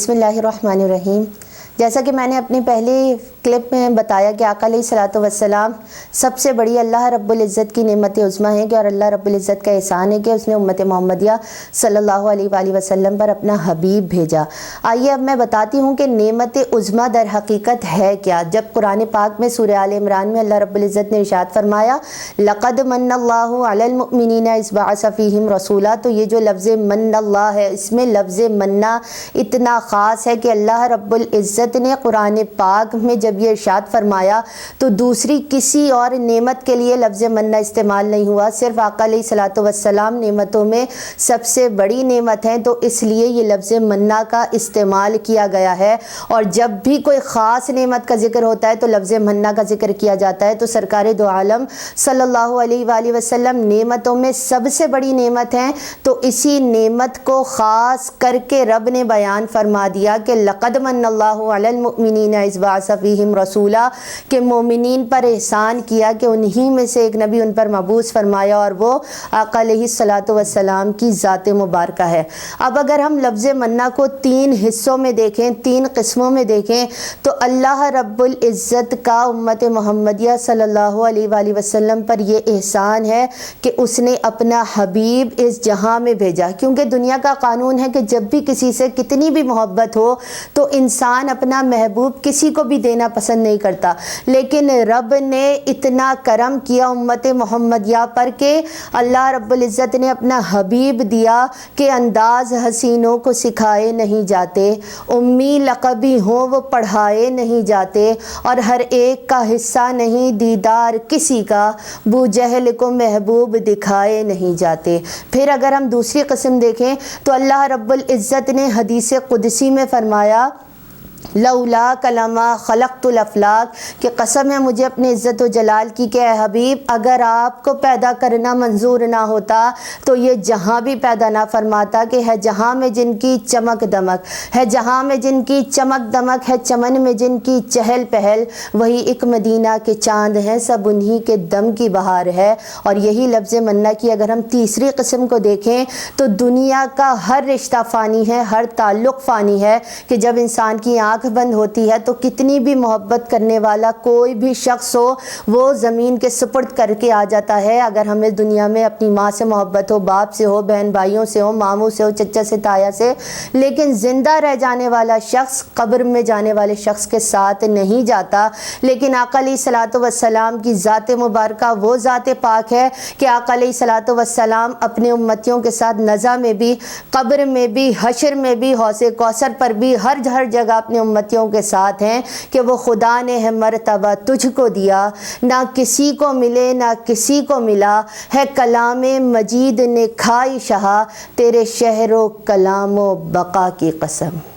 بسم اللہ الرحمن الرحیم۔ جیسا کہ میں نے اپنی پہلی کلپ میں بتایا کہ آقا علیہ الصلوۃ والسلام سب سے بڑی اللہ رب العزت کی نعمت عظمیٰ ہے کہ اور اللہ رب العزت کا احسان ہے کہ اس نے امت محمدیہ صلی اللہ علیہ وآلہ وسلم پر اپنا حبیب بھیجا۔ آئیے اب میں بتاتی ہوں کہ نعمت عظمیٰ در حقیقت ہے کیا۔ جب قرآن پاک میں سورہ آل عمران میں اللہ رب العزت نے ارشاد فرمایا لقد من اللہ علی المؤمنین اذ بعث فیہم رسولا، تو یہ جو لفظ من اللہ ہے اس میں لفظ مننا اتنا خاص ہے کہ اللہ رب العزت نے قرآن پاک میں جب یہ ارشاد فرمایا تو دوسری کسی اور نعمت کے لیے لفظ مننا استعمال نہیں ہوا، صرف آقا علیہ الصلوۃ والسلام نعمتوں میں سب سے بڑی نعمت ہیں، تو اس لیے یہ لفظ مننا کا استعمال کیا گیا ہے۔ اور جب بھی کوئی خاص نعمت کا ذکر ہوتا ہے تو لفظ مننا کا ذکر کیا جاتا ہے۔ تو سرکار دو عالم صلی اللہ علیہ وآلہ وسلم نعمتوں میں سب سے بڑی نعمت ہیں، تو اسی نعمت کو خاص کر کے رب نے بیان فرما دیا کہ لقد من اللہ علی المؤمنین اذ بعث فیہم رسولا، کہ مومنین پر احسان کیا کہ انہی میں سے ایک نبی ان پر مبعوث فرمایا، اور وہ آقا علیہ الصلوۃ والسلام کی ذات مبارکہ ہے۔ اب اگر ہم لفظ مننا کو تین حصوں میں دیکھیں، تین قسموں میں دیکھیں، تو اللہ رب العزت کا امت محمدیہ صلی اللہ علیہ وآلہ وسلم پر یہ احسان ہے کہ اس نے اپنا حبیب اس جہاں میں بھیجا، کیونکہ دنیا کا قانون ہے کہ جب بھی کسی سے کتنی بھی محبت ہو تو انسان اپنا محبوب کسی کو بھی دینا پسند نہیں کرتا، لیکن رب نے اتنا کرم کیا امت محمدیہ پر کہ اللہ رب العزت نے اپنا حبیب دیا کہ انداز حسینوں کو سکھائے نہیں جاتے، امی لقبی ہوں وہ پڑھائے نہیں جاتے، اور ہر ایک کا حصہ نہیں دیدار کسی کا، بو جہل کو محبوب دکھائے نہیں جاتے۔ پھر اگر ہم دوسری قسم دیکھیں تو اللہ رب العزت نے حدیث قدسی میں فرمایا لولا کلمہ خلقت الافلاک، کہ قسم ہے مجھے اپنی عزت و جلال کی کہ اے حبیب اگر آپ کو پیدا کرنا منظور نہ ہوتا تو یہ جہاں بھی پیدا نہ فرماتا، کہ ہے جہاں میں جن کی چمک دمک ہے، جہاں میں جن کی چمک دمک ہے، چمن میں جن کی چہل پہل، وہی ایک مدینہ کے چاند ہیں، سب انہی کے دم کی بہار ہے۔ اور یہی لفظ مننا کی اگر ہم تیسری قسم کو دیکھیں تو دنیا کا ہر رشتہ فانی ہے، ہر تعلق فانی ہے، کہ جب انسان کی آنکھ بند ہوتی ہے تو کتنی بھی محبت کرنے والا کوئی بھی شخص ہو وہ زمین کے سپرد کر کے آ جاتا ہے۔ اگر ہمیں دنیا میں اپنی ماں سے محبت ہو، باپ سے ہو، بہن بھائیوں سے ہو، ماموں سے ہو، چچا سے، تایا سے، لیکن زندہ رہ جانے والا شخص قبر میں جانے والے شخص کے ساتھ نہیں جاتا۔ لیکن آقا علیہ الصلوۃ والسلام کی ذات مبارکہ وہ ذات پاک ہے کہ آقا علیہ الصلوۃ والسلام اپنے امتیوں کے ساتھ نزا میں بھی، قبر میں بھی، حشر میں بھی، حوض کوثر پر بھی، ہر جگہ اپنے امتیوں کے ساتھ ہیں کہ وہ خدا نے ہے مرتبہ تجھ کو دیا، نہ کسی کو ملے نہ کسی کو ملا، ہے کلام مجید نے کھائی شہا، تیرے شہر و کلام و بقا کی قسم۔